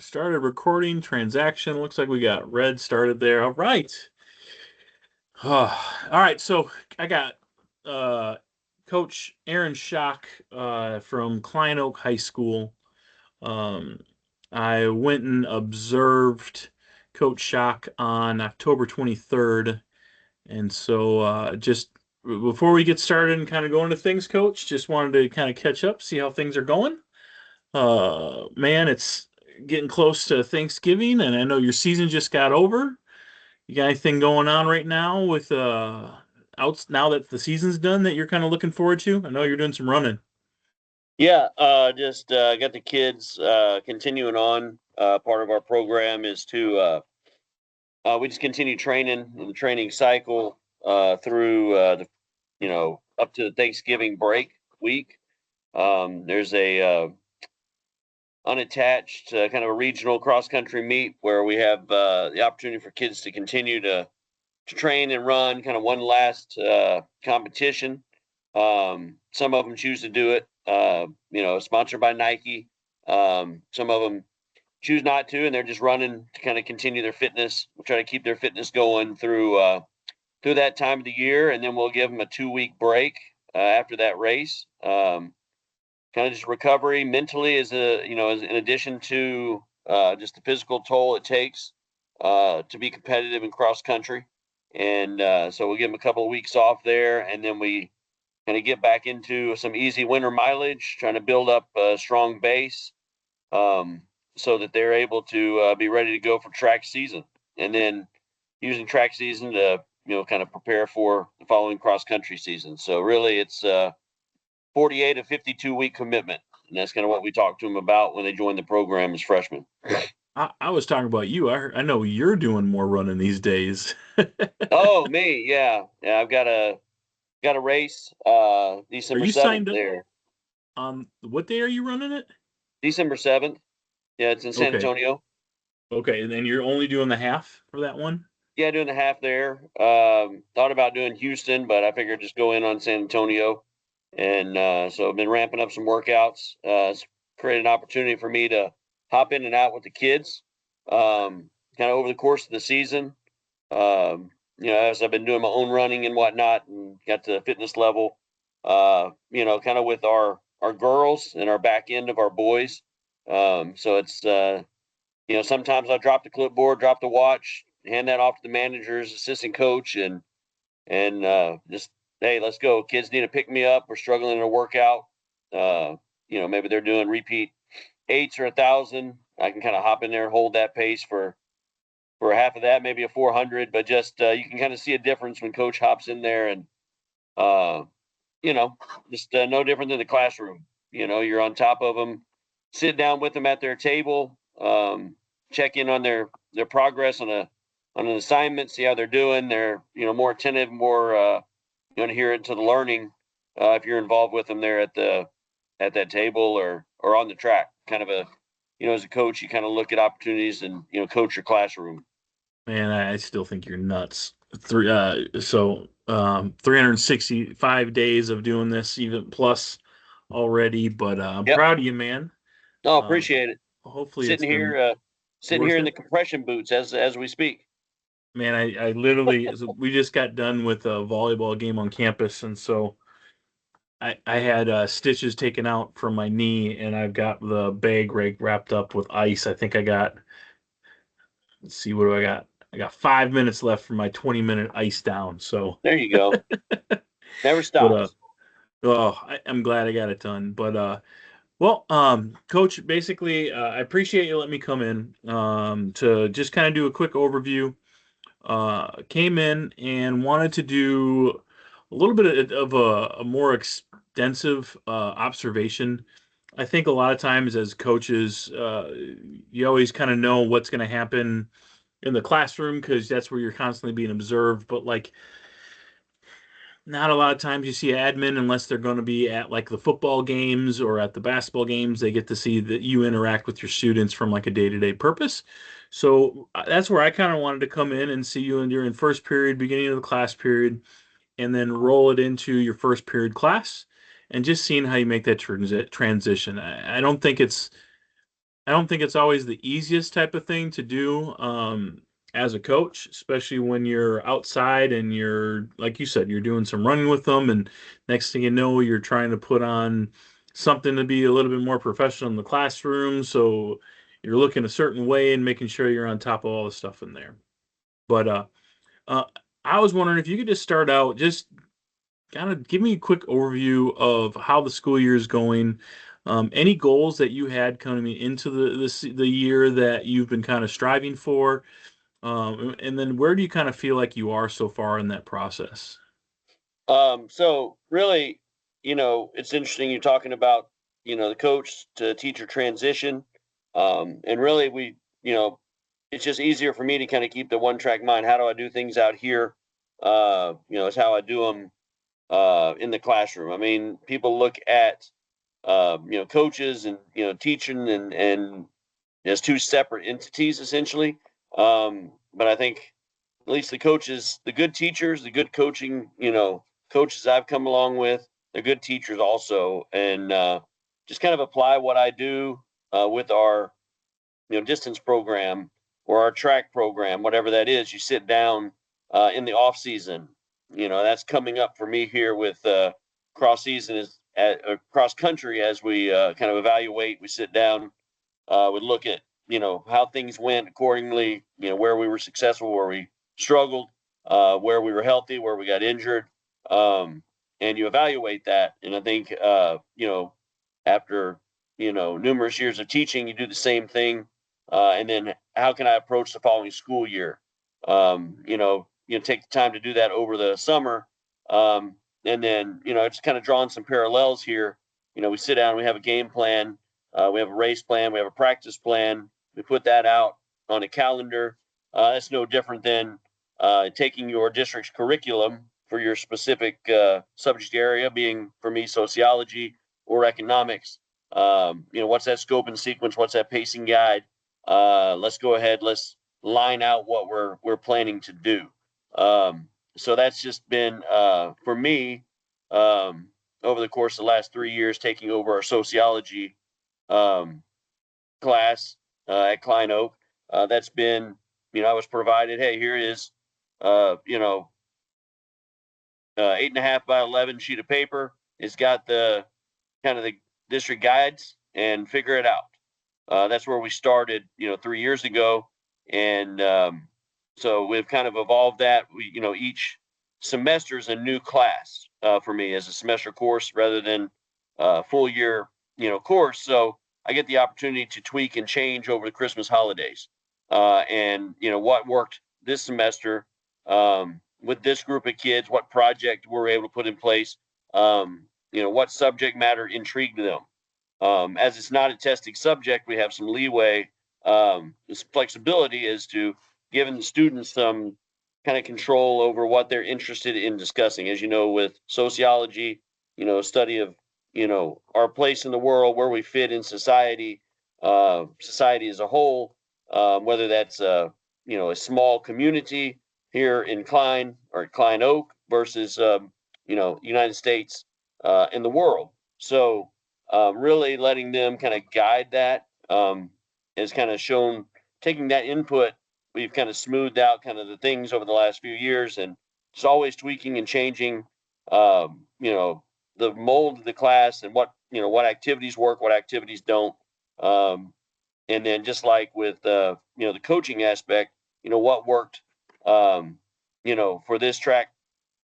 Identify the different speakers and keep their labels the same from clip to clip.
Speaker 1: Started recording transaction. Looks like we got red started there. All right. All right. So I got uh, Coach Aaron Schock from Klein Oak High School. Um, I went and observed Coach Schock on October 23rd. And so just before we get started and kind of go into things, Coach, just wanted to kind of catch up, see how things are going. Man, it's getting close to Thanksgiving, and I know your season just got over. You got anything going on right now with outs now that the season's done that you're kind of looking forward to? I know you're doing some running.
Speaker 2: Yeah, just got the kids continuing on. Part of our program is to we just continue training the training cycle through up to the Thanksgiving break week. There's a unattached kind of a regional cross country meet where we have the opportunity for kids to continue to train and run kind of one last competition. Some of them choose to do it, sponsored by Nike. Some of them choose not to, and they're just running to kind of continue their fitness. We'll try to keep their fitness going through that time of the year, and then we'll give them a 2 week break after that race. Kind of just recovery mentally is as in addition to just the physical toll it takes to be competitive in cross country. And so we'll give them a couple of weeks off there, and then we kind of get back into some easy winter mileage, trying to build up a strong base um, so that they're able to be ready to go for track season. And then using track season to kind of prepare for the following cross country season. So really, it's 48 to 52 week commitment, and that's kind of what we talked to them about when they joined the program as freshmen.
Speaker 1: I was talking about you. I know you're doing more running these days.
Speaker 2: Oh, me, yeah, yeah. I've got a race
Speaker 1: Are
Speaker 2: December
Speaker 1: you
Speaker 2: 7th
Speaker 1: signed up
Speaker 2: there.
Speaker 1: on what day are you running it?
Speaker 2: December 7th. Yeah, it's in San
Speaker 1: Okay.
Speaker 2: Antonio.
Speaker 1: Okay, and then you're only doing the half for that one?
Speaker 2: Yeah, doing the half there. Thought about doing Houston, but I figured just go in on San Antonio. And so I've been ramping up some workouts. It's created an opportunity for me to hop in and out with the kids kind of over the course of the season. As I've been doing my own running and whatnot and got to the fitness level, kind of with our girls and our back end of our boys. So it's sometimes I'll drop the clipboard, drop the watch, hand that off to the manager's assistant coach, and just hey, let's go. Kids need to pick me up. We're struggling in a workout. Uh, maybe they're doing repeat eights or 1,000. I can kind of hop in there, hold that pace for half of that, maybe a 400. But just you can kind of see a difference when coach hops in there, and uh, you know, just no different than the classroom. You're on top of them, sit down with them at their table, check in on their progress on an assignment, see how they're doing. They're more attentive, more adherent to the learning if you're involved with them there at that table or on the track. Kind of a as a coach, you kind of look at opportunities and coach your classroom.
Speaker 1: Man, I still think you're nuts. 365 days of doing this, even plus already. But I'm
Speaker 2: Yep.
Speaker 1: proud of you, man.
Speaker 2: No,
Speaker 1: Um,
Speaker 2: appreciate it.
Speaker 1: hopefully, it's
Speaker 2: Sitting
Speaker 1: been
Speaker 2: here, sitting here
Speaker 1: worth
Speaker 2: in the
Speaker 1: it.
Speaker 2: compression boots as we speak.
Speaker 1: Man, I literally, we just got done with a volleyball game on campus, and so I had stitches taken out from my knee, and I've got the bag wrapped up with ice. I think I got, let's see, what do I got? I got 5 minutes left for my 20-minute ice down. So,
Speaker 2: There you go. Never
Speaker 1: but
Speaker 2: stops.
Speaker 1: I'm glad I got it done. But well, Coach, basically, I appreciate you letting me come in to just kind of do a quick overview. Came in and wanted to do a little bit of a more extensive observation. I think a lot of times as coaches, you always kind of know what's going to happen in the classroom because that's where you're constantly being observed. But like, not a lot of times you see admin unless they're going to be at like the football games or at the basketball games. They get to see that you interact with your students from like a day-to-day purpose. So that's where I kind of wanted to come in and see you in during first period, beginning of the class period, and then roll it into your first period class and just seeing how you make that transition. I don't think it's I don't think it's always the easiest type of thing to do as a coach, especially when you're outside and you're, like you said, you're doing some running with them, and next thing you know, you're trying to put on something to be a little bit more professional in the classroom. So you're looking a certain way and making sure you're on top of all the stuff in there. But uh, I was wondering if you could just start out, just kind of give me a quick overview of how the school year is going. Any goals that you had coming into the year that you've been kind of striving for, and then where do you kind of feel like you are so far in that process?
Speaker 2: So really, it's interesting you're talking about, the coach to teacher transition. And really it's just easier for me to kind of keep the one track mind. How do I do things out here? It's how I do them in the classroom. I mean, people look at coaches and teaching and as two separate entities essentially. But I think at least the coaches, the good teachers, the good coaching, coaches I've come along with, they're good teachers also, and just kind of apply what I do with our distance program or our track program, whatever that is. You sit down in the off season. That's coming up for me here with cross season is cross country as we kind of evaluate. We sit down, we look at how things went accordingly. Where we were successful, where we struggled, where we were healthy, where we got injured, and you evaluate that. And I think after numerous years of teaching, you do the same thing. And then how can I approach the following school year? Take the time to do that over the summer. And then, it's kind of drawing some parallels here. We sit down, we have a game plan, we have a race plan, we have a practice plan. We put that out on a calendar. That's no different than taking your district's curriculum for your specific subject area, being for me sociology or economics. What's that scope and sequence? What's that pacing guide? Let's go ahead. Let's line out what we're planning to do. So that's just been for me over the course of the last 3 years, taking over our sociology um, class at Klein Oak. That's been, I was provided. Hey, here is, 8.5 by 11 sheet of paper. It's got the kind of the district guides and figure it out. That's where we started, 3 years ago, and so we've kind of evolved that. We, each semester is a new class for me as a semester course rather than full year, course. So I get the opportunity to tweak and change over the Christmas holidays, and what worked this semester with this group of kids, what project we're able to put in place, what subject matter intrigued them. As it's not a testing subject, we have some leeway, this flexibility as to giving the students some kind of control over what they're interested in discussing. As you know, with sociology, study of, our place in the world, where we fit in society, society as a whole, whether that's, a small community here in Klein or Klein Oak versus, United States in the world. So, really letting them kind of guide that has kind of shown, taking that input, we've kind of smoothed out kind of the things over the last few years, and just always tweaking and changing, the mold of the class and what activities work, what activities don't. And then just like with, the coaching aspect, what worked, for this track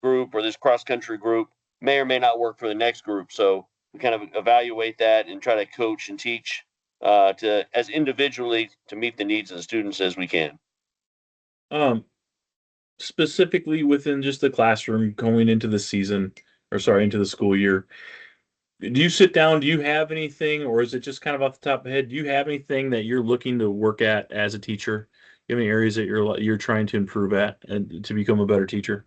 Speaker 2: group or this cross country group may or may not work for the next group. So we kind of evaluate that and try to coach and teach to as individually to meet the needs of the students as we can.
Speaker 1: Um, Specifically within just the classroom going into the season, or sorry, into the school year, do you sit down? Do you have anything, or is it just kind of off the top of the head? Do you have anything that you're looking to work at as a teacher? Do you have any areas that you're trying to improve at and to become a better teacher?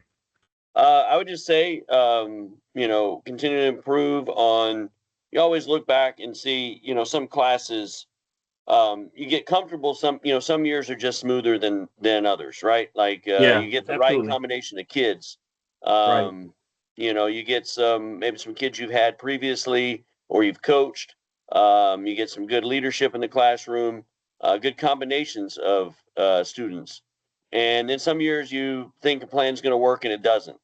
Speaker 2: I would just say, continue to improve on. You always look back and see, some classes you get comfortable. Some years are just smoother than others, right? Like
Speaker 1: Yeah,
Speaker 2: you get the right
Speaker 1: absolutely.
Speaker 2: combination of kids.
Speaker 1: Right.
Speaker 2: You get maybe some kids you've had previously or you've coached. You get some good leadership in the classroom, good combinations of students. And then some years you think a plan's going to work and it doesn't.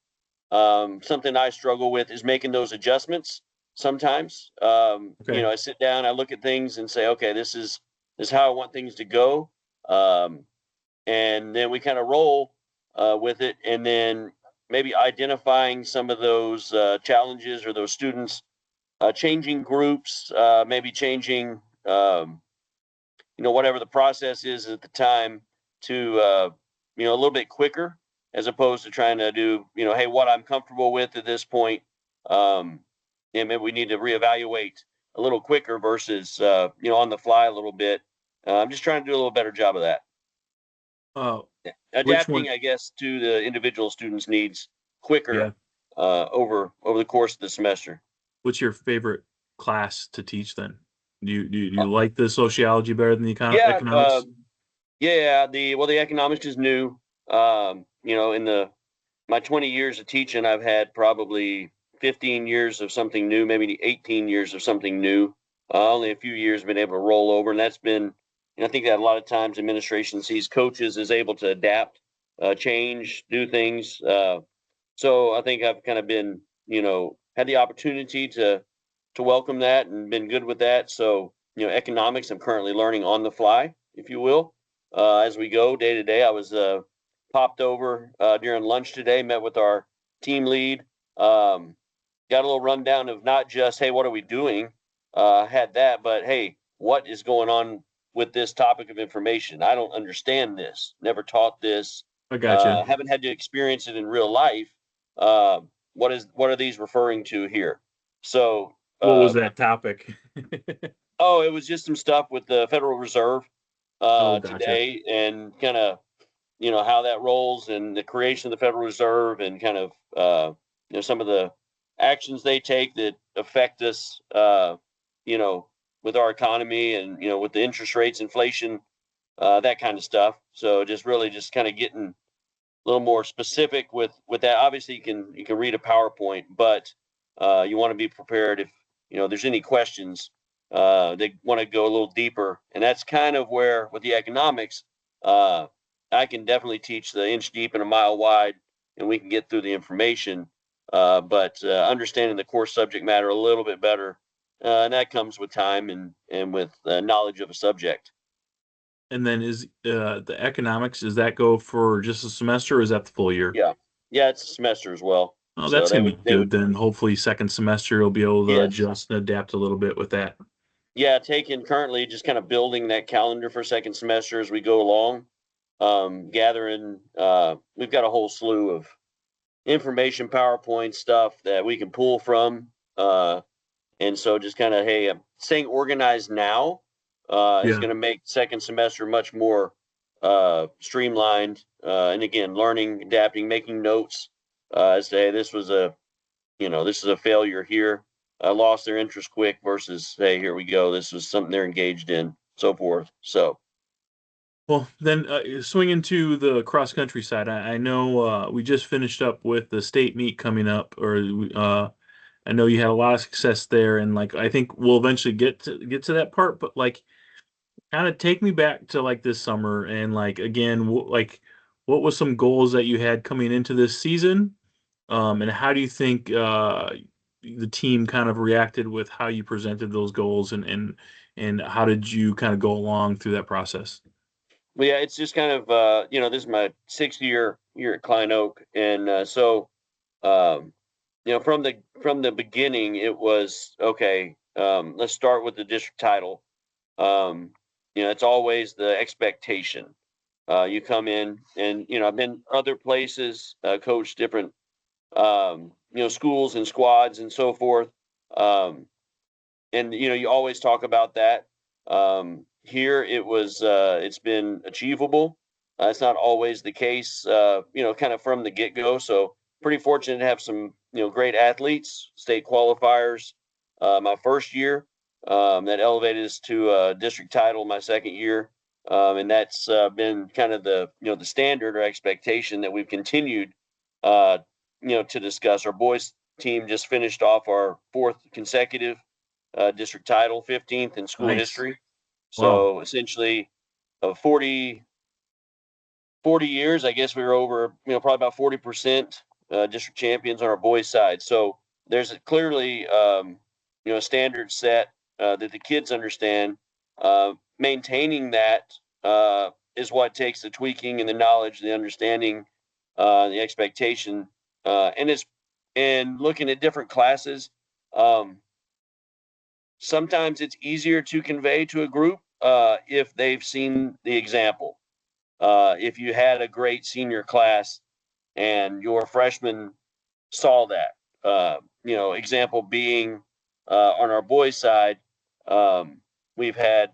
Speaker 2: Something I struggle with is making those adjustments sometimes.
Speaker 1: Okay.
Speaker 2: I sit down, I look at things and say, okay, this is how I want things to go. Um, and then we kind of roll with it. And then maybe identifying some of those challenges or those students, changing groups, maybe changing, whatever the process is at the time to, a little bit quicker as opposed to trying to do, hey, what I'm comfortable with at this point. Um, and maybe we need to reevaluate a little quicker versus, on the fly a little bit. I'm just trying to do a little better job of that.
Speaker 1: Uh, which
Speaker 2: Adapting,
Speaker 1: one?
Speaker 2: I guess, to the individual students' needs
Speaker 1: Yeah.
Speaker 2: quicker over the course of the semester.
Speaker 1: What's your favorite class to teach then? Do you like the sociology better than the
Speaker 2: Yeah,
Speaker 1: economics?
Speaker 2: yeah. The economics is new. In the my 20 years of teaching, I've had probably 15 years of something new, maybe 18 years of something new. Only a few years been able to roll over, and that's been. And I think that a lot of times administration sees coaches as able to adapt, change, do things. So I think I've kind of been, had the opportunity to welcome that and been good with that. So, economics I'm currently learning on the fly, if you will, as we go day to day. I was popped over during lunch today, met with our team lead, got a little rundown of not just, hey, what are we doing? Had that, but hey, what is going on with this topic of information? I don't understand this. Never taught this.
Speaker 1: I gotcha.
Speaker 2: Haven't had to experience it in real life. Uh, what are these referring to here? So,
Speaker 1: What was that topic?
Speaker 2: oh, it was just some stuff with the Federal Reserve
Speaker 1: Oh, gotcha.
Speaker 2: today, and kind of how that rolls and the creation of the Federal Reserve and kind of some of the actions they take that affect us you know with our economy and with the interest rates, inflation, that kind of stuff. So just really just kind of getting a little more specific with that. Obviously you can read a PowerPoint, but you want to be prepared if there's any questions. They want to go a little deeper, and that's kind of where with the economics, uh, I can definitely teach the inch deep and a mile wide, and we can get through the information. But understanding the core subject matter a little bit better, and that comes with time and with knowledge of a subject.
Speaker 1: And then is the economics, does that go for just a semester or is that the full year?
Speaker 2: Yeah, yeah, it's a semester as well.
Speaker 1: Oh,
Speaker 2: So
Speaker 1: that's
Speaker 2: they
Speaker 1: gonna
Speaker 2: would
Speaker 1: be
Speaker 2: they would
Speaker 1: good then. Hopefully second semester you'll be able to
Speaker 2: yes.
Speaker 1: adjust and adapt a little bit with that.
Speaker 2: Yeah, taking currently just kind of building that calendar for second semester as we go along. Gathering, we've got a whole slew of information, PowerPoint stuff that we can pull from. And so just kind of, hey, staying organized now is
Speaker 1: Yeah.
Speaker 2: going to make second semester much more streamlined. And again, learning, adapting, making notes as to, hey, this is a failure here. Lost their interest quick versus, hey, here we go. This was something they're engaged in, so forth. So,
Speaker 1: Well, then swing into the cross country side. I know we just finished up with the state meet coming up, or I know you had a lot of success there, and like I think we'll eventually get to that part. But like, kind of take me back to like this summer, and like again, like what was some goals that you had coming into this season, and how do you think the team kind of reacted with how you presented those goals, and how did you kind of go along through that process?
Speaker 2: well, yeah, it's just kind of, this is my sixth year at Klein Oak. And um, from the beginning, it was, okay, let's start with the district title. Um, it's always the expectation. You come in and, I've been other places, coached different, schools and squads and so forth. Um, and you always talk about that. Here it's been achievable. It's not always the case, kind of from the get go. So pretty fortunate to have some great athletes, state qualifiers. My first year, that elevated us to a district title my second year. And that's been kind of the standard or expectation that we've continued to discuss. Our boys team just finished off our fourth consecutive district title, 15th in school
Speaker 1: Nice.
Speaker 2: history.
Speaker 1: Wow.
Speaker 2: So essentially, 40 years, I guess we were over, probably about 40% district champions on our boys' side. So there's clearly, a standard set that the kids understand. Maintaining that is what takes the tweaking and the knowledge, the understanding, the expectation, and looking at different classes. Um, Sometimes it's easier to convey to a group if they've seen the example. If you had a great senior class and your freshmen saw that, example being on our boys' side, we've had,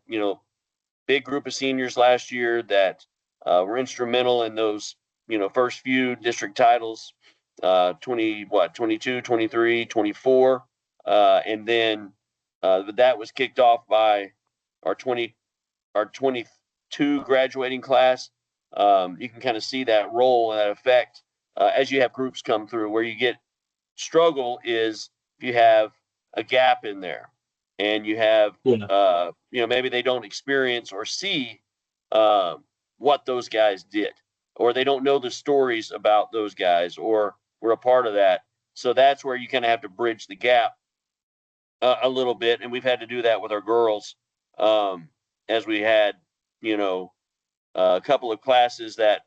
Speaker 2: big group of seniors last year that were instrumental in those, first few district titles, 22, 23, 24. And then that was kicked off by our 22 graduating class. You can kind of see that role and that effect as you have groups come through. Where you get struggle is if you have a gap in there and you have,
Speaker 1: Yeah.
Speaker 2: maybe they don't experience or see what those guys did, or they don't know the stories about those guys, or were a part of that. So that's where you kind of have to bridge the gap a little bit, and we've had to do that with our girls, as we had, you know, a couple of classes that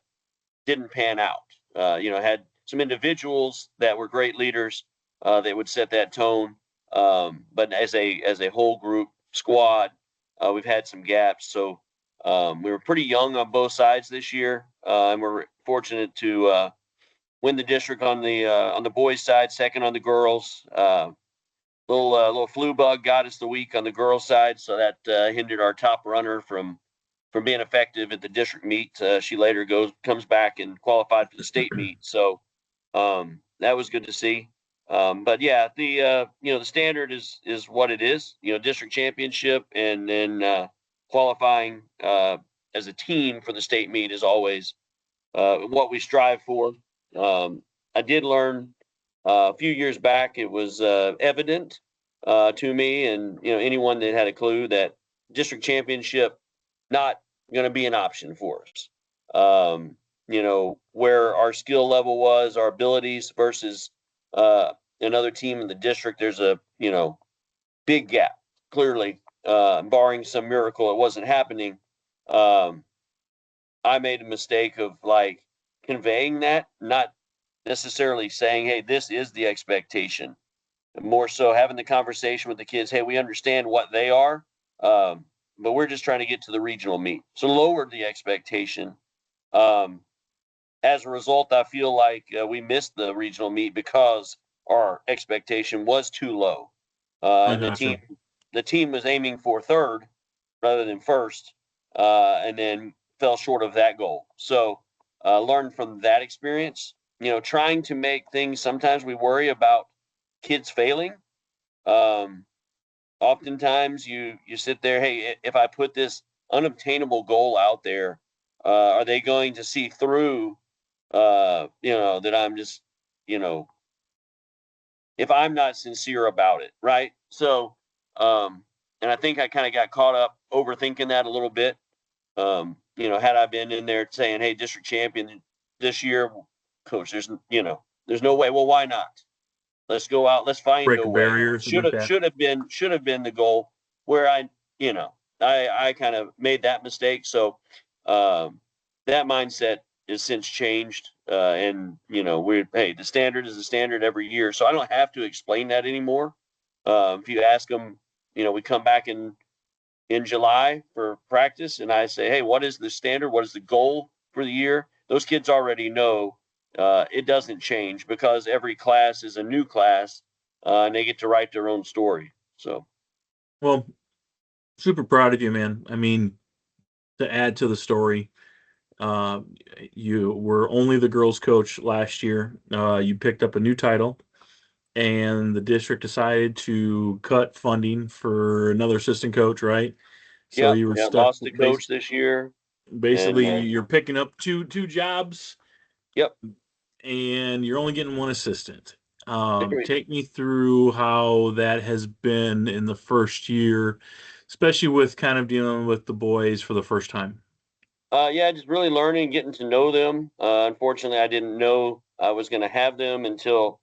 Speaker 2: didn't pan out. Had some individuals that were great leaders that would set that tone, but as a whole group squad, we've had some gaps. So we were pretty young on both sides this year, and we're fortunate to win the district on the boys' side, second on the girls. Little flu bug got us the week on the girls' side, so that hindered our top runner from being effective at the district meet. She later comes back and qualified for the state meet, so that was good to see. But yeah, the standard is what it is. District championship, and then qualifying as a team for the state meet is always what we strive for. I did learn a few years back, it was evident to me, and anyone that had a clue, that district championship not going to be an option for us. Where our skill level was, our abilities versus another team in the district, there's a big gap. Clearly, barring some miracle, it wasn't happening. I made a mistake of like conveying that, not necessarily saying, hey, this is the expectation. More so having the conversation with the kids, hey, we understand what they are, but we're just trying to get to the regional meet. So lowered the expectation. As a result, I feel like we missed the regional meet because our expectation was too low.
Speaker 1: I
Speaker 2: And the
Speaker 1: gotcha.
Speaker 2: team was aiming for third rather than first, and then fell short of that goal. So learned from that experience. Trying to make things. Sometimes we worry about kids failing. Um, Oftentimes you sit there. Hey, if I put this unobtainable goal out there, are they going to see through? That I'm just, you know, if I'm not sincere about it, right? So, and I think I kind of got caught up overthinking that a little bit. Had I been in there saying, "Hey, district champion this year, coach," there's no way. Well, why not? Let's go out. Let's find
Speaker 1: Break
Speaker 2: a way.
Speaker 1: barriers
Speaker 2: Should
Speaker 1: like
Speaker 2: have
Speaker 1: that.
Speaker 2: should have been the goal. Where I kind of made that mistake. So um, that mindset has since changed, and the standard is the standard every year. So I don't have to explain that anymore. If you ask them, we come back in July for practice, and I say, hey, what is the standard? What is the goal for the year? Those kids already know it doesn't change because every class is a new class, and they get to write their own story. So,
Speaker 1: Well, super proud of you, man. I mean, to add to the story, uh, you were only the girls' coach last year. You picked up a new title, and the district decided to cut funding for another assistant coach, right? So
Speaker 2: yeah,
Speaker 1: you were
Speaker 2: yeah,
Speaker 1: stuck.
Speaker 2: lost the coach this year, and
Speaker 1: Basically, you're picking up two jobs,
Speaker 2: yep,
Speaker 1: and you're only getting one assistant. Take me through how that has been in the first year, especially with kind of dealing with the boys for the first time.
Speaker 2: Yeah, just really learning, getting to know them. Unfortunately, I didn't know I was going to have them until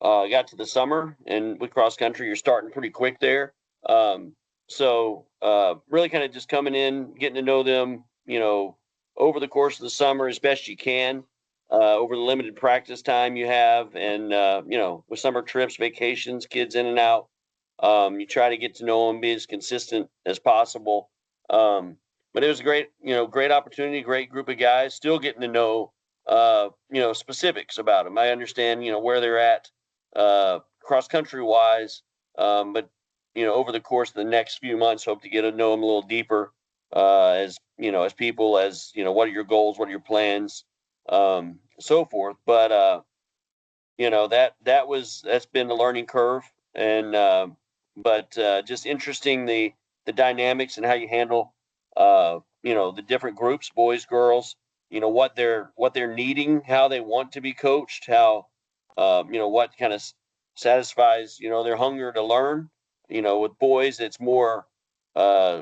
Speaker 2: I got to the summer. And with cross country, you're starting pretty quick there. Really kind of just coming in, getting to know them, over the course of the summer as best you can, over the limited practice time you have. And, with summer trips, vacations, kids in and out, you try to get to know them, be as consistent as possible. But it was a great opportunity, great group of guys. Still getting to know, specifics about them. I understand, where they're at, cross country wise, but over the course of the next few months, hope to get to know them a little deeper, as people, what are your goals, what are your plans, so forth. But that's been a learning curve, and but just interesting the dynamics and how you handle the different groups, boys, girls, what they're needing, how they want to be coached, how what kind of satisfies their hunger to learn. With boys it's more uh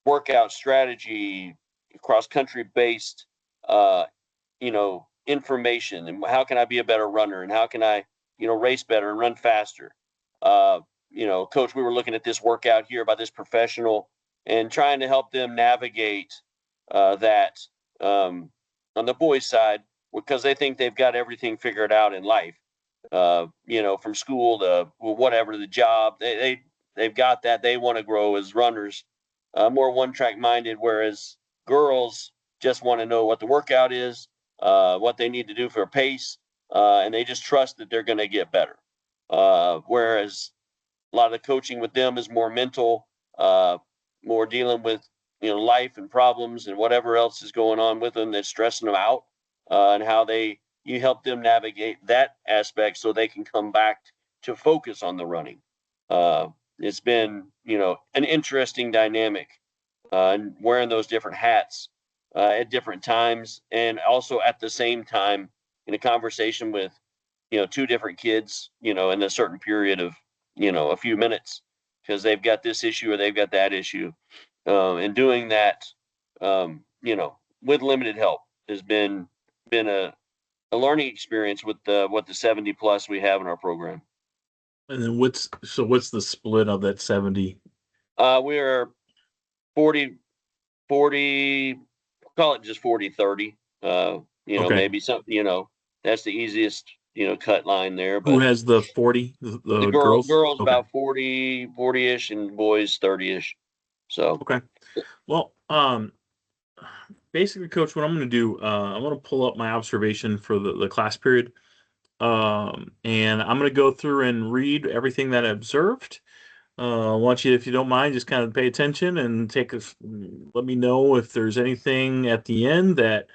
Speaker 2: workout strategy, cross country based, information, and how can I be a better runner, and how can I, race better and run faster. Coach, we were looking at this workout here by this professional and trying to help them navigate that, on the boys' side, because they think they've got everything figured out in life. From school to whatever the job, they've got that. They want to grow as runners, more one track minded, whereas girls just want to know what the workout is, what they need to do for a pace, and they just trust that they're going to get better. Whereas a lot of the coaching with them is more mental, more dealing with life and problems and whatever else is going on with them that's stressing them out, and how you help them navigate that aspect so they can come back to focus on the running. It's been an interesting dynamic, and wearing those different hats at different times, and also at the same time in a conversation with two different kids, in a certain period of a few minutes, because they've got this issue or they've got that issue, and doing that, with limited help has been a learning experience with what the 70 plus we have in our program.
Speaker 1: And then what's the split of that 70?
Speaker 2: We are 40, 40, call it just 40, 30.
Speaker 1: Okay.
Speaker 2: Maybe some, that's the easiest, cut line there.
Speaker 1: Who
Speaker 2: But
Speaker 1: has the 40?
Speaker 2: the
Speaker 1: The girls?
Speaker 2: girls
Speaker 1: Okay.
Speaker 2: about 40-ish, and boys 30-ish. So
Speaker 1: Okay. Well, basically, Coach, what I'm going to do, I'm going to pull up my observation for the class period, and I'm going to go through and read everything that I observed. I want you, if you don't mind, just kind of pay attention and let me know if there's anything at the end that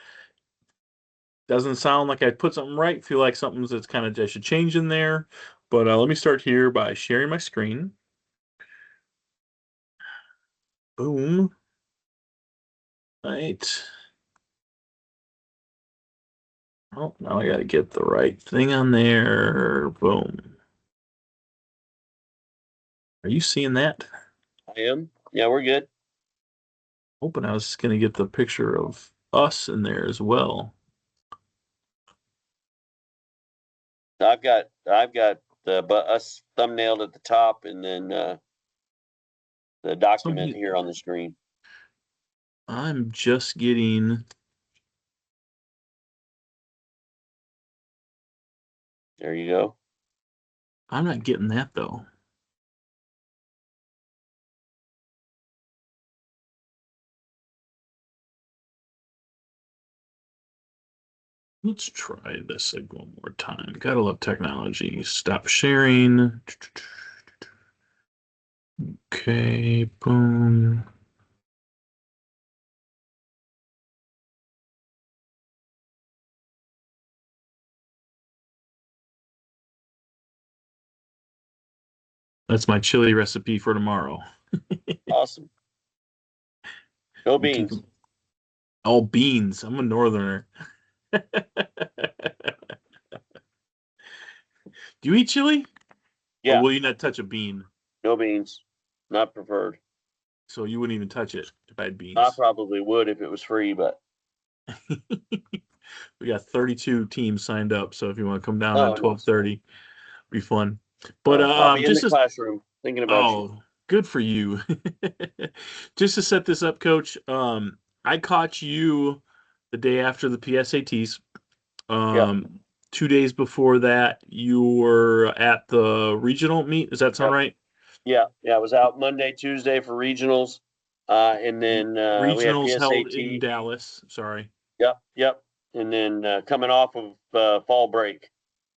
Speaker 1: doesn't sound like I put something right. Feel like something that's kind of I should change in there. But let me start here by sharing my screen. Boom. Right. Oh, now I got to get the right thing on there. Boom. Are you seeing that?
Speaker 2: I am. Yeah, we're good.
Speaker 1: Hoping I was going to get the picture of us in there as well.
Speaker 2: I've got the but us thumbnailed at the top, and then the document
Speaker 1: Somebody,
Speaker 2: here on the screen.
Speaker 1: I'm just getting.
Speaker 2: There you go.
Speaker 1: I'm not getting that though. Let's try this one more time. Gotta love technology. Stop sharing. Okay, boom. That's my chili recipe for tomorrow.
Speaker 2: Awesome. No
Speaker 1: You keep
Speaker 2: beans.
Speaker 1: all beans. I'm a northerner. Do Do you eat chili? Or
Speaker 2: Yeah,
Speaker 1: will you not touch a bean?
Speaker 2: no beans, not preferred.
Speaker 1: So you wouldn't even touch it if I had
Speaker 2: I
Speaker 1: beans.
Speaker 2: probably would if it was free, but
Speaker 1: We got 32 teams signed up, so if you want to come down
Speaker 2: oh,
Speaker 1: at
Speaker 2: nice.
Speaker 1: 12:30, be fun. But
Speaker 2: I'll be in the
Speaker 1: just as
Speaker 2: classroom thinking about you.
Speaker 1: oh, good for you. Just to set this up, Coach, I caught you the day after the PSATs.
Speaker 2: Yep,
Speaker 1: Um, 2 days before that, you were at the regional meet. Does that sound
Speaker 2: yep,
Speaker 1: right?
Speaker 2: yeah. I was out Monday, Tuesday for regionals, and then we had
Speaker 1: Regionals held in
Speaker 2: PSAT.
Speaker 1: Dallas. Sorry.
Speaker 2: Yep, yep, and then coming off of fall break.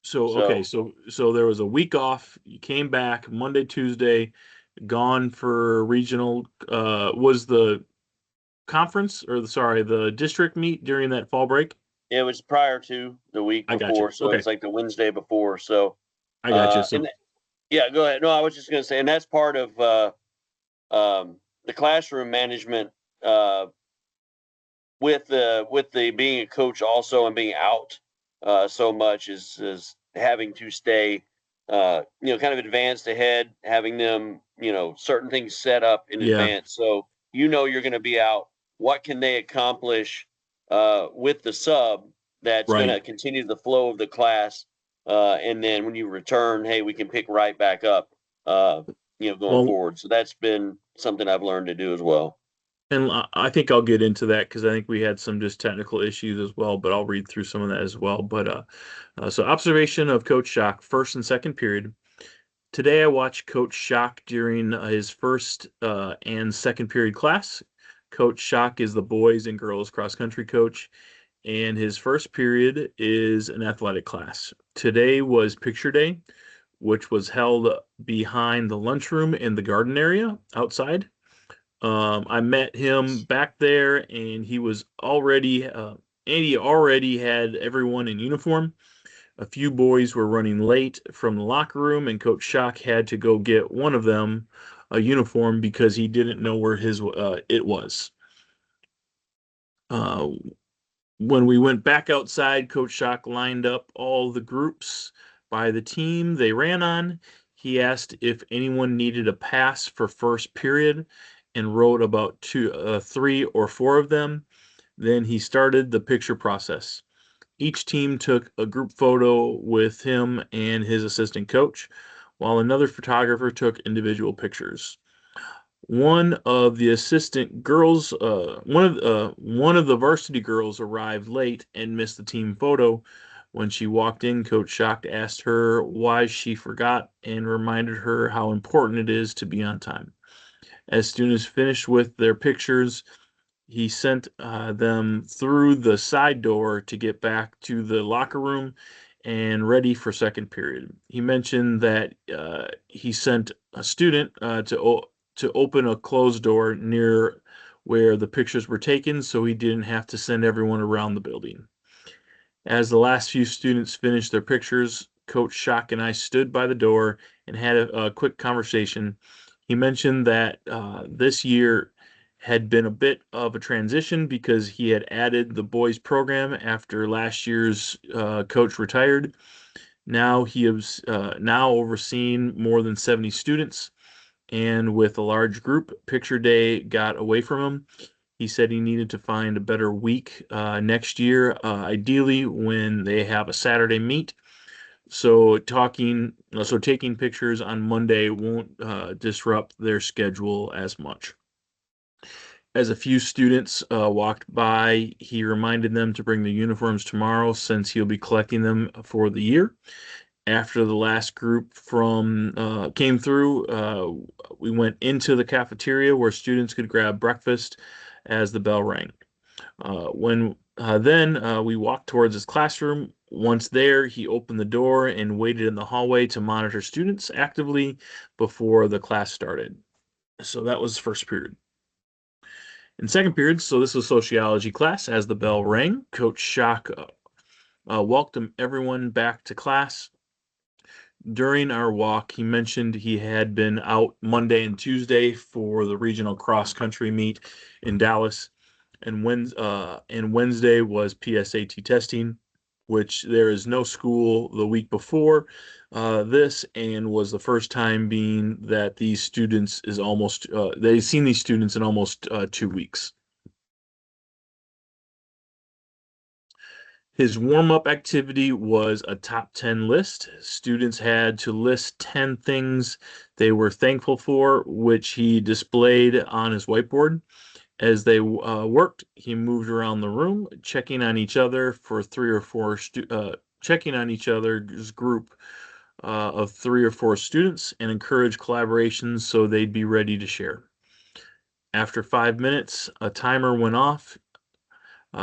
Speaker 1: So okay,
Speaker 2: So
Speaker 1: so there was a week off. You came back Monday, Tuesday, gone for regional. Was the conference or the district meet during that fall break?
Speaker 2: it was prior to the week
Speaker 1: I got you.
Speaker 2: before, so
Speaker 1: Okay,
Speaker 2: it's like the Wednesday before. So
Speaker 1: I got you.
Speaker 2: and
Speaker 1: So
Speaker 2: yeah, go ahead. No, I was just going to say, and that's part of the classroom management uh, with the being a coach also and being out so much is having to stay kind of advanced ahead, having them certain things set up in
Speaker 1: yeah,
Speaker 2: advance, so you're going to be out. What can they accomplish with the sub that's going
Speaker 1: right.
Speaker 2: to continue the flow of the class, and then when you return, hey, we can pick right back up, going
Speaker 1: Well,
Speaker 2: forward. So that's been something I've learned to do as well.
Speaker 1: and I think I'll get into that because I think we had some just technical issues as well, but I'll read through some of that as well. But so observation of Coach Shock, first and second period. Today I watched Coach Shock during his first and second period class. Coach Shock is the boys and girls cross country coach, and his first period is an athletic class. Today was picture day, which was held behind the lunchroom in the garden area outside. I met him back there, and he already had everyone in uniform. A few boys were running late from the locker room, and Coach Shock had to go get one of them a uniform because he didn't know where his it was. Uh, when we went back outside, Coach Shock lined up all the groups by the team they ran on. He asked if anyone needed a pass for first period and wrote about three or four of them. Then he started the picture process. Each team took a group photo with him and his assistant coach, while another photographer took individual pictures. One of the assistant girls, one of the varsity girls arrived late and missed the team photo. When she walked in, Coach Shock asked her why she forgot and reminded her how important it is to be on time. As students finished with their pictures, he sent them through the side door to get back to the locker room and ready for second period. He mentioned that he sent a student to open a closed door near where the pictures were taken, so he didn't have to send everyone around the building. As the last few students finished their pictures, Coach Shock and I stood by the door and had a quick conversation. He mentioned that this year had been a bit of a transition because he had added the boys program after last year's coach retired. Now he is now overseeing more than 70 students, and with a large group, picture day got away from him. He said he needed to find a better week next year, ideally when they have a Saturday meet. So taking pictures on Monday won't disrupt their schedule as much. As a few students walked by, he reminded them to bring the uniforms tomorrow since he'll be collecting them for the year. After the last group from came through, we went into the cafeteria where students could grab breakfast as the bell rang. When then we walked towards his classroom. Once there, he opened the door and waited in the hallway to monitor students actively before the class started. So that was first period. In second period, so this was sociology class. As the bell rang, Coach Shock welcomed everyone back to class. During our walk, he mentioned he had been out Monday and Tuesday for the regional cross country meet in Dallas, and Wednesday was PSAT testing. which there is no school the week before this, and was the first time being that these students is almost they've seen these students in almost 2 weeks. His warm-up activity was a top 10 list. Students had to list 10 things they were thankful for, which he displayed on his whiteboard. As they worked, he moved around the room, checking on each other for checking on each other's group of 3 or 4 students, and encouraged collaborations so they'd be ready to share. After 5 minutes, a timer went off.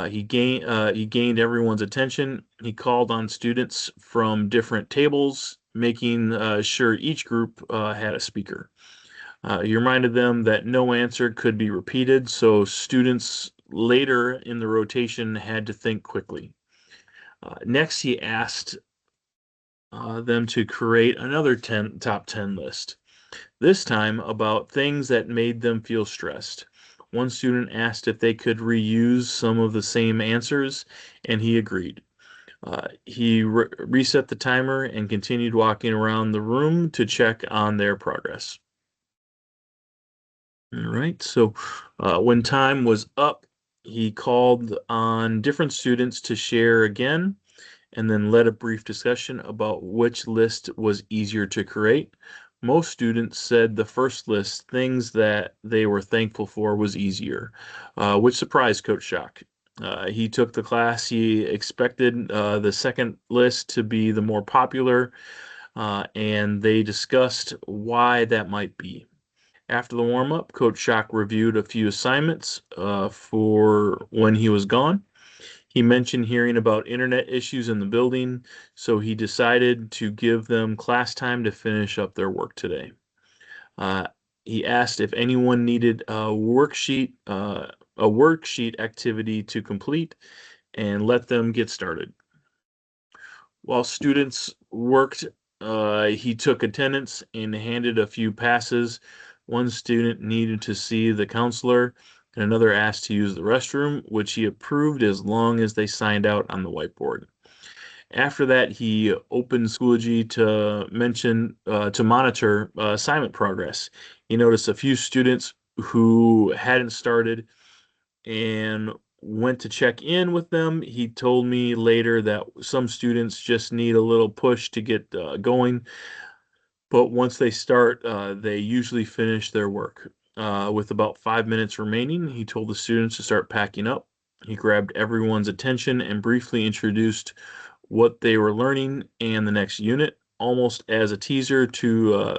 Speaker 1: He gained everyone's attention. He called on students from different tables, making sure each group had a speaker. He reminded them that no answer could be repeated, so students later in the rotation had to think quickly. Next, he asked them to create another top 10 list, this time about things that made them feel stressed. One student asked if they could reuse some of the same answers, and he agreed. He reset the timer and continued walking around the room to check on their progress. All right, so when time was up, he called on different students to share again, and then led a brief discussion about which list was easier to create. Most students said the first list, things that they were thankful for, was easier, which surprised Coach Shock. He took the class. He expected the second list to be the more popular, and they discussed why that might be. After the warm-up, Coach Shock reviewed a few assignments for when he was gone. He mentioned hearing about internet issues in the building, so he decided to give them class time to finish up their work today. He asked if anyone needed a worksheet activity to complete, and let them get started. While students worked, he took attendance and handed a few passes. One student needed to see the counselor, and another asked to use the restroom, which he approved as long as they signed out on the whiteboard. After that, he opened Schoology to monitor assignment progress. He noticed a few students who hadn't started and went to check in with them. He told me later that some students just need a little push to get going, but once they start, they usually finish their work. With about 5 minutes remaining, he told the students to start packing up. He grabbed everyone's attention and briefly introduced what they were learning and the next unit, almost as a teaser to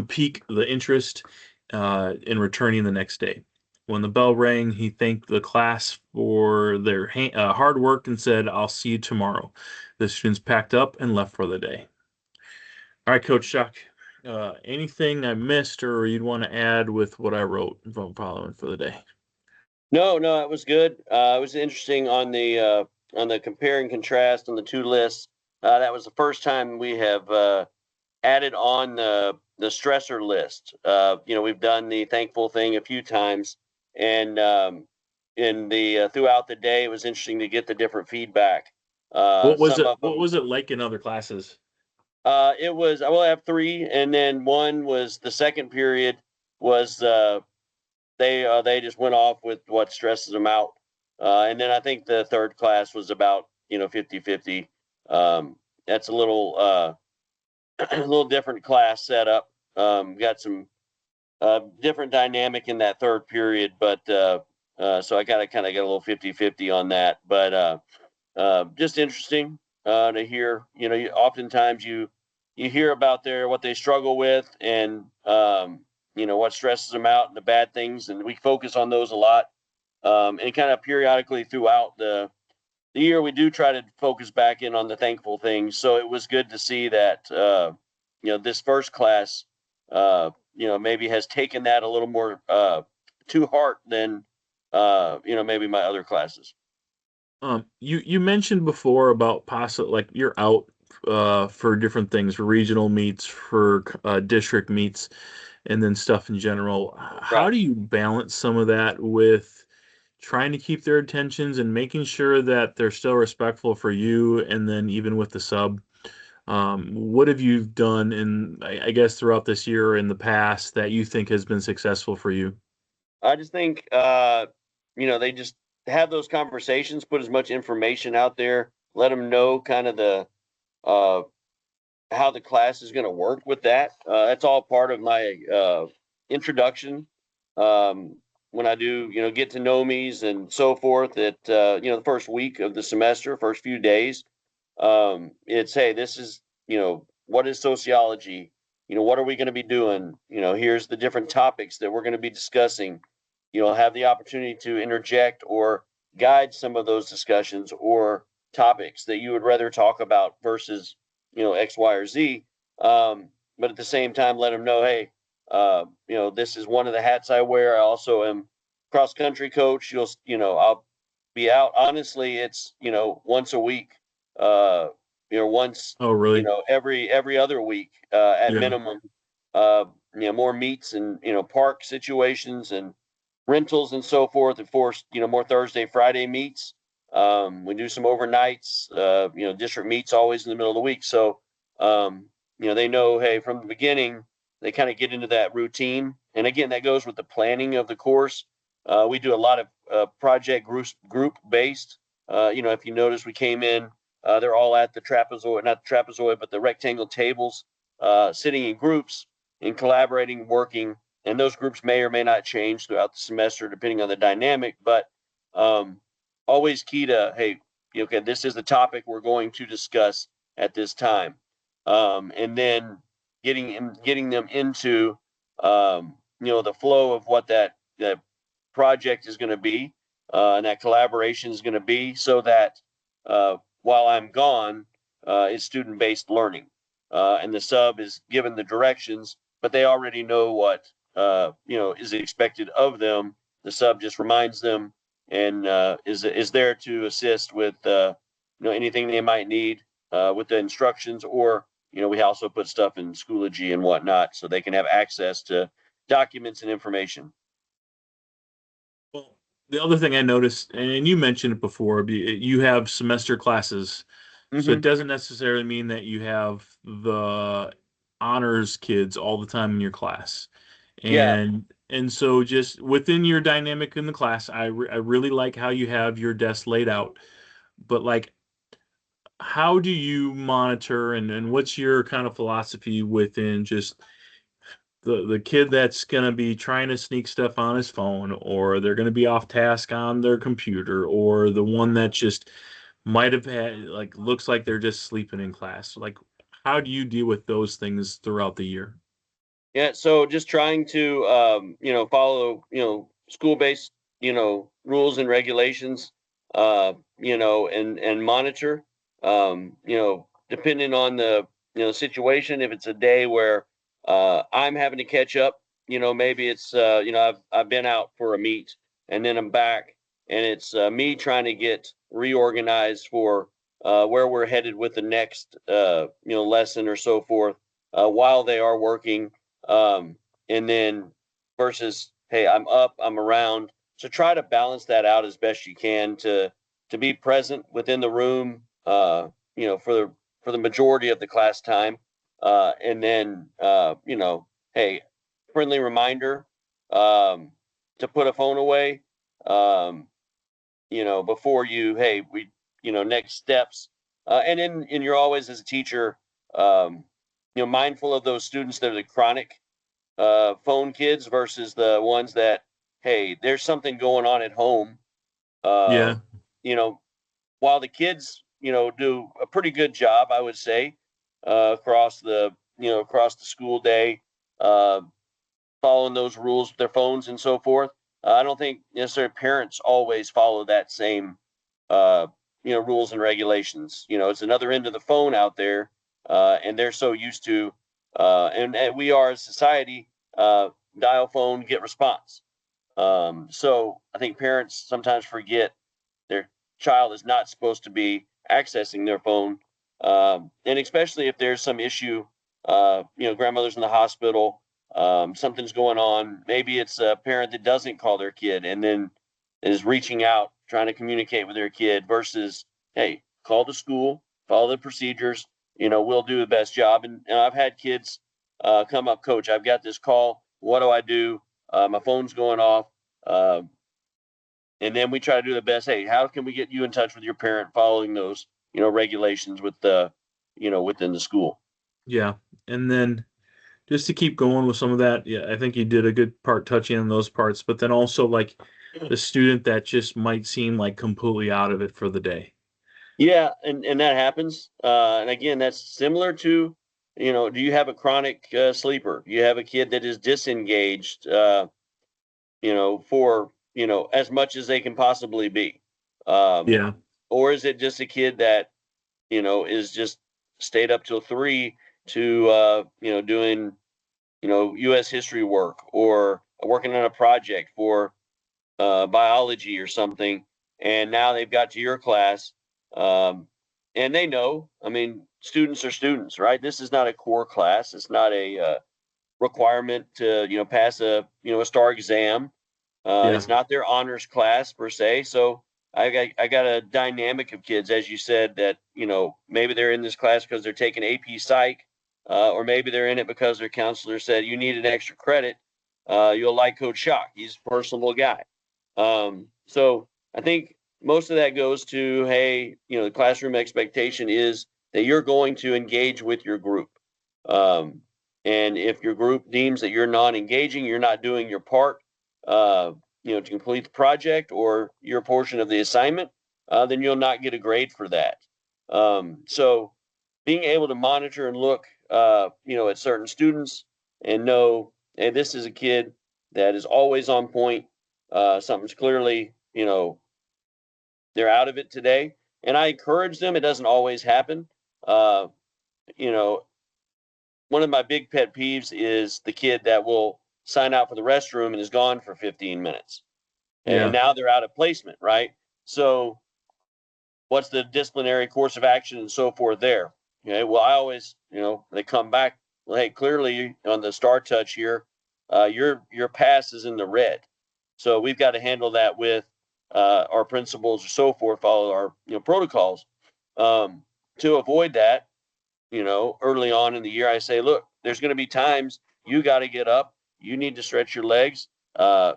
Speaker 1: pique the interest in returning the next day. When the bell rang, he thanked the class for their hard work and said, "I'll see you tomorrow." The students packed up and left for the day. All right, Coach Chuck, anything I missed or you'd want to add with what I wrote from following for the day?
Speaker 2: No, it was good. It was interesting on the compare and contrast on the two lists. That was the first time we have added on the stressor list. We've done the thankful thing a few times, and in the throughout the day, it was interesting to get the different feedback.
Speaker 1: What was
Speaker 2: Some
Speaker 1: it?
Speaker 2: of
Speaker 1: What
Speaker 2: them,
Speaker 1: was it like in other classes?
Speaker 2: it was I will have three, and then one was the second period was they just went off with what stresses them out, and then I think the third class was about 50-50. That's a little a little different class setup. Got some different dynamic in that third period, but so I kind of got a little 50-50 on that. But just interesting to hear. Oftentimes you hear about what they struggle with, and what stresses them out and the bad things, and we focus on those a lot. And kind of periodically throughout the year, we do try to focus back in on the thankful things. So it was good to see that this first class maybe has taken that a little more to heart than maybe my other classes.
Speaker 1: You mentioned before about possible like you're out for different things, for regional meets, for district meets, and then stuff in general. How
Speaker 2: Right.
Speaker 1: do you balance some of that with trying to keep their attentions and making sure that they're still respectful for you, and then even with the sub. What have you done I guess, throughout this year or in the past that you think has been successful for you?
Speaker 2: I just think, they just have those conversations, put as much information out there, let them know kind of uh, how the class is going to work with that. That's all part of my introduction. When I do, get to know me's and so forth at, the first week of the semester, first few days, it's, hey, this is, what is sociology? What are we going to be doing? Here's the different topics that we're going to be discussing. Have the opportunity to interject or guide some of those discussions or topics that you would rather talk about versus, X, Y, or Z. But at the same time, let them know, hey, this is one of the hats I wear. I also am cross country coach. I'll be out. Honestly, it's, once a week, uh, once,
Speaker 1: Oh, really?
Speaker 2: every other week, at
Speaker 1: Yeah.
Speaker 2: minimum, more meets and, park situations and rentals and so forth, and force, more Thursday, Friday meets. We do some overnights, district meets always in the middle of the week. So, they know, hey, from the beginning, they kind of get into that routine. And again, that goes with the planning of the course. We do a lot of project group based. If you notice, we came in, they're all at the trapezoid, not the trapezoid, but the rectangle tables, sitting in groups and collaborating, working. And those groups may or may not change throughout the semester depending on the dynamic. But um, always key to, hey, okay, this is the topic we're going to discuss at this time, and then getting them into the flow of what that project is going to be, and that collaboration is going to be, so that while I'm gone, it's student based learning, and the sub is given the directions, but they already know what is expected of them. The sub just reminds them and is there to assist with anything they might need with the instructions, or we also put stuff in Schoology and whatnot so they can have access to documents and information.
Speaker 1: Well, the other thing I noticed, and you mentioned it before, you have semester classes, so it
Speaker 2: Hmm.
Speaker 1: doesn't necessarily mean that you have the honors kids all the time in your class.
Speaker 2: Yeah.
Speaker 1: And so just within your dynamic in the class, I really like how you have your desk laid out. But like, how do you monitor, and what's your kind of philosophy within just the kid that's gonna be trying to sneak stuff on his phone, or they're gonna be off task on their computer, or the one that just might have had, like, looks like they're just sleeping in class? Like, how do you deal with those things throughout the year?
Speaker 2: Yeah, so just trying to follow, school based, rules and regulations, and monitor, depending on the situation. If it's a day where I'm having to catch up, maybe it's I've been out for a meet and then I'm back, and it's me trying to get reorganized for where we're headed with the next lesson or so forth, while they are working, um, and then versus, hey, I'm up, I'm around. So try to balance that out as best you can to be present within the room, for the majority of the class time, and then hey, friendly reminder, um, to put a phone away, um, before you, hey, we, next steps, and you're always as a teacher, um, mindful of those students that are the chronic phone kids versus the ones that, hey, there's something going on at home. Uh,
Speaker 1: Yeah.
Speaker 2: you know, while the kids, do a pretty good job, I would say, across the school day, uh, following those rules with their phones and so forth. I don't think necessarily parents always follow that same, uh, rules and regulations. It's another end of the phone out there, and they're so used to, and we are as society, uh, dial phone, get response. So I think parents sometimes forget their child is not supposed to be accessing their phone, and especially if there's some issue, grandmother's in the hospital, something's going on. Maybe it's a parent that doesn't call their kid, and then is reaching out, trying to communicate with their kid versus, hey, call the school, follow the procedures. We'll do the best job. And I've had kids come up, coach, I've got this call. What do I do? My phone's going off. Uh, and then we try to do the best. Hey, how can we get you in touch with your parent following those, regulations with the, within the school?
Speaker 1: Yeah. And then just to keep going with some of that, yeah, I think you did a good part touching on those parts, but then also like the student that just might seem like completely out of it for the day.
Speaker 2: Yeah, and that happens. And again, that's similar to, do you have a chronic sleeper? You have a kid that is disengaged, for, as much as they can possibly be. Um,
Speaker 1: Yeah.
Speaker 2: or is it just a kid that, is just stayed up till 3 to, doing, U.S. history work or working on a project for biology or something, and now they've got to your class, um, and they know. I mean, students are students, right? This is not a core class. It's not a requirement to pass a star exam.
Speaker 1: Yeah.
Speaker 2: It's not their honors class per se. So I got a dynamic of kids, as you said, that maybe they're in this class because they're taking AP Psych, or maybe they're in it because their counselor said you need an extra credit. You'll like Coach Shock. He's a personable guy. So I think most of that goes to, hey, the classroom expectation is that you're going to engage with your group. Um, and if your group deems that you're not engaging, you're not doing your part, uh, to complete the project or your portion of the assignment, then you'll not get a grade for that. So being able to monitor and look, at certain students and know, hey, this is a kid that is always on point. Something's clearly, they're out of it today. And I encourage them. It doesn't always happen. Uh, you know, One of my big pet peeves is the kid that will sign out for the restroom and is gone for 15 minutes. And
Speaker 1: Yeah.
Speaker 2: now they're out of placement, right? So what's the disciplinary course of action and so forth there? Okay, well, I always, they come back. Well, hey, clearly on the star touch here, your pass is in the red, so we've got to handle that with our principals or so forth, follow our protocols to avoid that. Early on in the year, I say, look, there's going to be times you got to get up, you need to stretch your legs,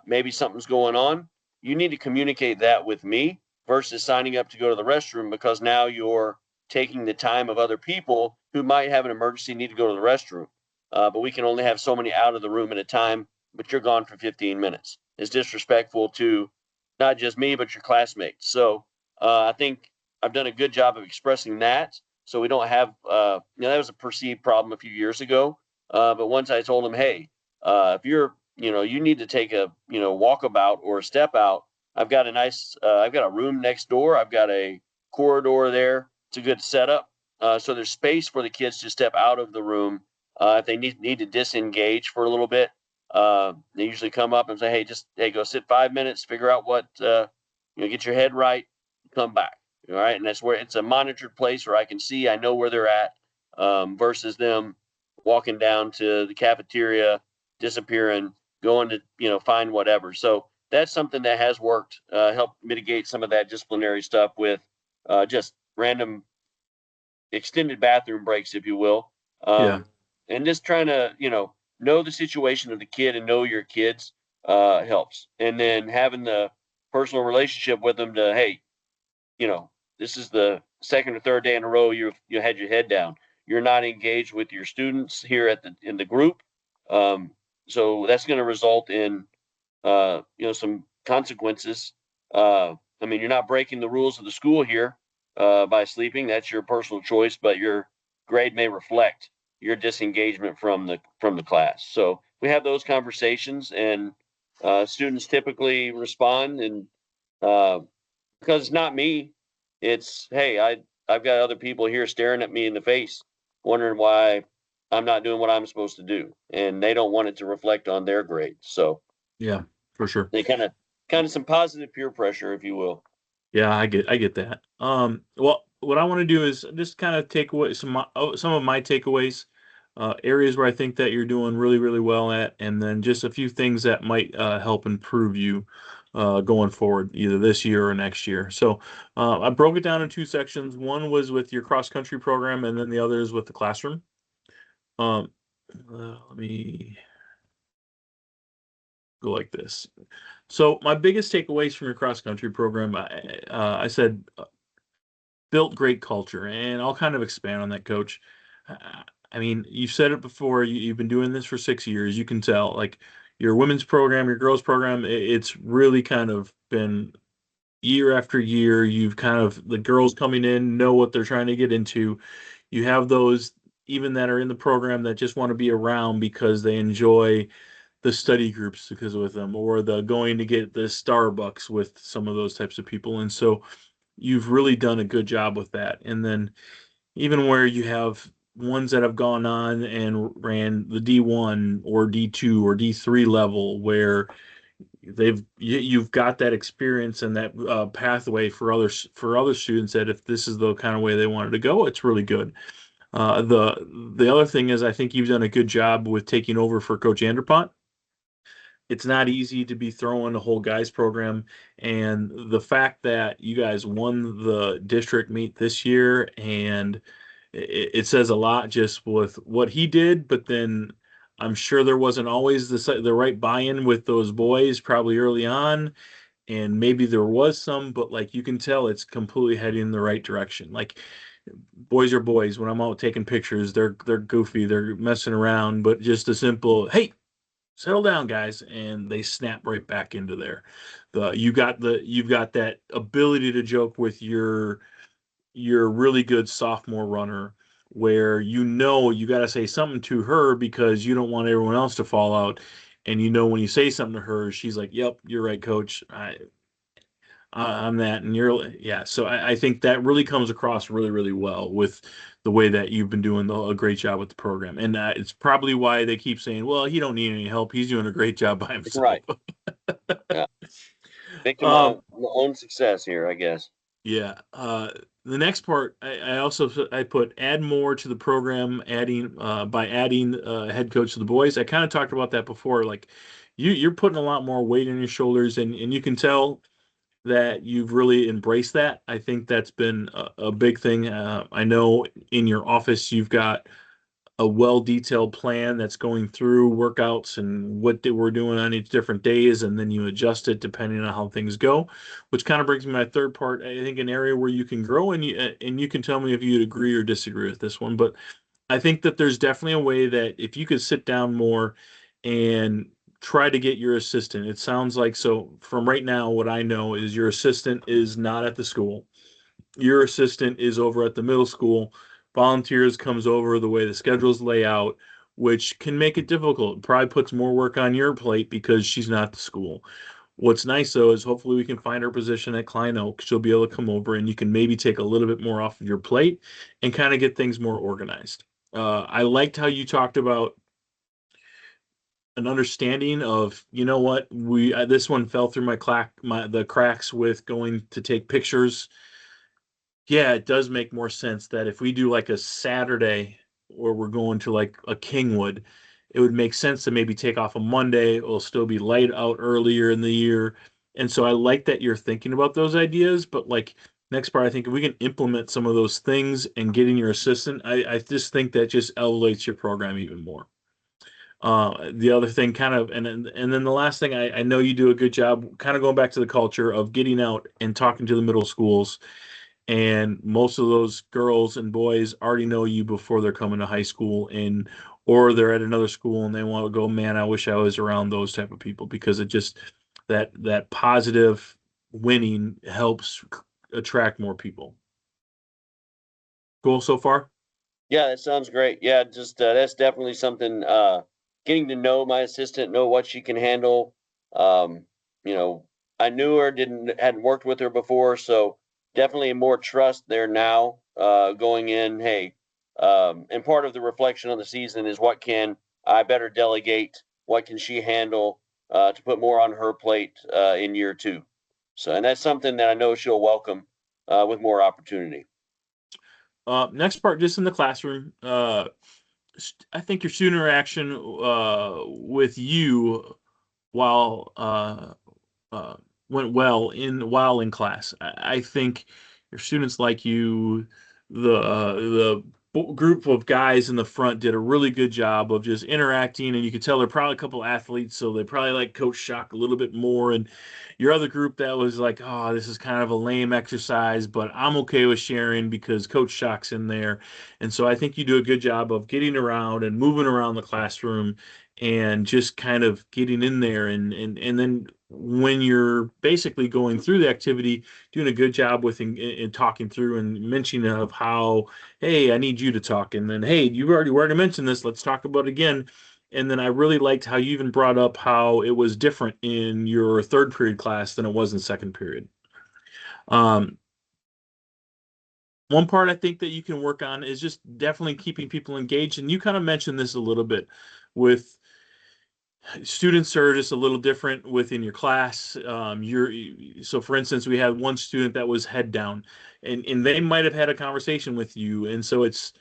Speaker 2: maybe something's going on. You need to communicate that with me versus signing up to go to the restroom because now you're taking the time of other people who might have an emergency need to go to the restroom. But we can only have so many out of the room at a time, but you're gone for 15 minutes. It's disrespectful to not just me, but your classmates. So I think I've done a good job of expressing that. So we don't have, that was a perceived problem a few years ago. But once I told them, hey, if you're, you need to take a, walkabout or a step out, I've got I've got a room next door. I've got a corridor there. It's a good setup. So there's space for the kids to step out of the room if they need to disengage for a little bit. They usually come up and say, hey, go sit 5 minutes, figure out what, get your head right, come back. All right. And that's where it's a monitored place where I know where they're at, versus them walking down to the cafeteria, disappearing, going to, find whatever. So that's something that has worked, help mitigate some of that disciplinary stuff with just random extended bathroom breaks, if you will.
Speaker 1: Yeah.
Speaker 2: And just trying to, know the situation of the kid and know your kids helps. And then having the personal relationship with them to, hey, this is the second or third day in a row you had your head down. You're not engaged with your students here in the group. So that's going to result in some consequences. I mean, you're not breaking the rules of the school here by sleeping. That's your personal choice, but your grade may reflect your disengagement from the class. So we have those conversations, and students typically respond, and because it's not me, it's, hey, I've got other people here staring at me in the face, wondering why I'm not doing what I'm supposed to do, and they don't want it to reflect on their grade. So
Speaker 1: Yeah, for sure.
Speaker 2: they kind of some positive peer pressure, if you will.
Speaker 1: Yeah, I get that. Well, what I want to do is just kind of take away some of my takeaways, areas where I think that you're doing really, really well at, and then just a few things that might help improve you. going forward, either this year or next year. So I broke it down in two sections. One was with your cross country program, and then the other is with the classroom. Let me go like this. So my biggest takeaways from your cross country program, I said built great culture, and I'll kind of expand on that, Coach. I mean, you've said it before. You've been doing this for 6 years. You can tell, like your women's program, your girls program, it's really kind of been year after year. You've kind of the girls coming in know what they're trying to get into. You have those even that are in the program that just want to be around because they enjoy the study groups because with them, or the going to get the Starbucks with some of those types of people. And so you've really done a good job with that. And then even where you have ones that have gone on and ran the D1 or D2 or D3 level where you've got that experience and that pathway for other students, that if this is the kind of way they wanted to go, it's really good. The other thing is, I think you've done a good job with taking over for Coach Anderpont. It's not easy to be throwing a whole guys program, and the fact that you guys won the district meet this year, and it says a lot just with what he did. But then I'm sure there wasn't always the right buy-in with those boys probably early on, and maybe there was some, but like you can tell it's completely heading in the right direction. Like boys are boys. When I'm out taking pictures, they're goofy, they're messing around, but just a simple hey, settle down, guys, and they snap right back into there. You've got that ability to joke with your really good sophomore runner, where you got to say something to her because you don't want everyone else to fall out. And when you say something to her, she's like, "Yep, you're right, coach. I'm that," and yeah. So I think that really comes across really, really well with the way that you've been doing a great job with the program, and it's probably why they keep saying, "Well, he don't need any help. He's doing a great job by himself."
Speaker 2: Right. Yeah. Victim
Speaker 1: um,
Speaker 2: of my own success here, I guess.
Speaker 1: yeah. The next part, I also I put add more to the program, adding by adding head coach to the boys. I kind of talked about that before. Like you're putting a lot more weight on your shoulders, and you can tell that you've really embraced that. I think that's been a big thing. I know in your office you've got a well-detailed plan that's going through workouts and what we're doing on each different days, and then you adjust it depending on how things go. Which kind of brings me to my third part. I think an area where you can grow, and you can tell me if you'd agree or disagree with this one, but I think that there's definitely a way that if you could sit down more and try to get your assistant. It sounds like, so from right now, what I know is your assistant is not at the school. Your assistant is over at the middle school. Volunteers comes over the way the schedules lay out, which can make it difficult. Probably puts more work on your plate because she's not at the school. What's nice though is hopefully we can find her position at Klein Oak. She'll be able to come over and you can maybe take a little bit more off of your plate and kind of get things more organized. I liked how you talked about an understanding of, what, we this one fell through the cracks with going to take pictures. Yeah, it does make more sense that if we do like a Saturday where we're going to like a Kingwood, it would make sense to maybe take off a Monday. It'll still be light out earlier in the year. And so I like that you're thinking about those ideas, but like next part, I think if we can implement some of those things and getting your assistant, I just think that just elevates your program even more. The other thing kind of, and then the last thing, I know you do a good job kind of going back to the culture of getting out and talking to the middle schools, and most of those girls and boys already know you before they're coming to high school, and or they're at another school and they want to go, man, I wish I was around those type of people, because it just that positive winning helps attract more people. Cool so far?
Speaker 2: Yeah, that sounds great. Yeah, just that's definitely something. Getting to know my assistant, know what she can handle. Um, you know, I knew her, didn't hadn't worked with her before, so definitely more trust there now. Going in, hey, and part of the reflection on the season is what can I better delegate? What can she handle to put more on her plate in year two? So, and that's something that I know she'll welcome with more opportunity.
Speaker 1: Next part, just in the classroom. I think your student interaction with you while went well while in class. I think your students like you, the group of guys in the front did a really good job of just interacting, and you could tell they're probably a couple athletes, so they probably like Coach Shock a little bit more. And your other group that was like, oh, this is kind of a lame exercise, but I'm okay with sharing because Coach Shock's in there. And so I think you do a good job of getting around and moving around the classroom and just kind of getting in there, and then when you're basically going through the activity, doing a good job with in talking through and mentioning of how, hey, I need you to talk, and then, hey, you already mentioned this, let's talk about it again. And then I really liked how you even brought up how it was different in your third period class than it was in second period. um, One part I think that you can work on is just definitely keeping people engaged, and you kind of mentioned this a little bit with students are just a little different within your class. So for instance, we had one student that was head down, and they might have had a conversation with you, and so it's,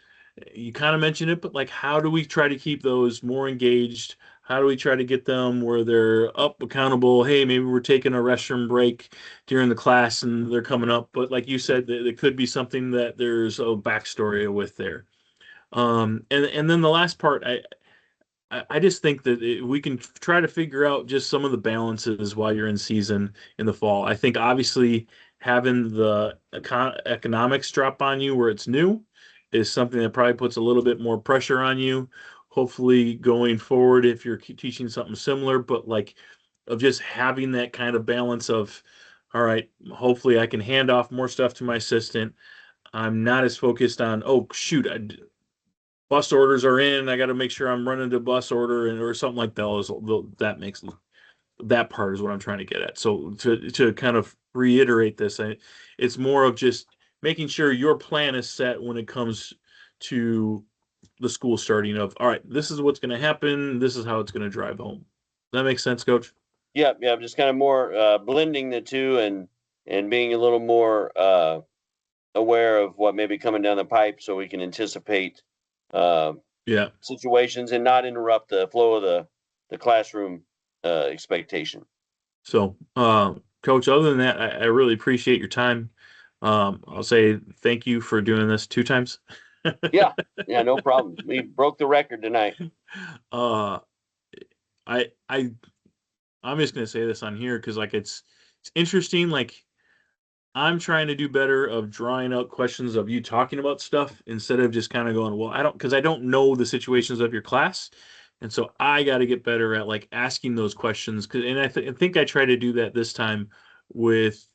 Speaker 1: you kind of mentioned it, but like, how do we try to keep those more engaged? How do we try to get them where they're up accountable? Hey, maybe we're taking a restroom break during the class and they're coming up, but like you said, there could be something that there's a backstory with there. And then the last part, I just think that we can try to figure out just some of the balances while you're in season in the fall. I think obviously having the economics drop on you where it's new is something that probably puts a little bit more pressure on you. Hopefully, going forward, if you're teaching something similar, but like of just having that kind of balance of, all right, hopefully I can hand off more stuff to my assistant. I'm not as focused on, oh shoot, bus orders are in. I got to make sure I'm running the bus order and or something like that. That makes that part is what I'm trying to get at. So to kind of reiterate this, it's more of just making sure your plan is set when it comes to the school starting. Of all right, this is what's going to happen. This is how it's going to drive home. That makes sense, Coach?
Speaker 2: Yeah, yeah, just kind of more blending the two and being a little more aware of what may be coming down the pipe so we can anticipate uh,
Speaker 1: Yeah.
Speaker 2: situations and not interrupt the flow of the classroom expectation.
Speaker 1: So, Coach, other than that, I really appreciate your time. I'll say thank you for doing this 2 times.
Speaker 2: Yeah, yeah, no problem. We broke the record tonight.
Speaker 1: uh, I I'm just gonna say this on here because like it's interesting. Like I'm trying to do better of drawing out questions of you talking about stuff instead of just kind of going, well, I don't, because I don't know the situations of your class, and so I got to get better at like asking those questions. Cause, and I think I try to do that this time with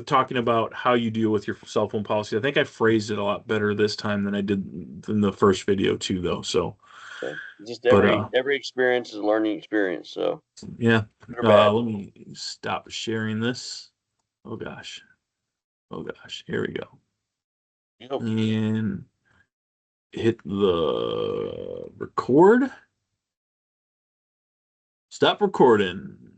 Speaker 1: talking about how you deal with your cell phone policy. I think I phrased it a lot better this time than I did in the first video too, though. So,
Speaker 2: So just
Speaker 1: but
Speaker 2: every experience is a learning experience. So
Speaker 1: yeah.
Speaker 2: good or bad.
Speaker 1: Let me stop sharing this. Oh gosh. Oh gosh. Here we go.
Speaker 2: Yep.
Speaker 1: And hit the record. Stop recording.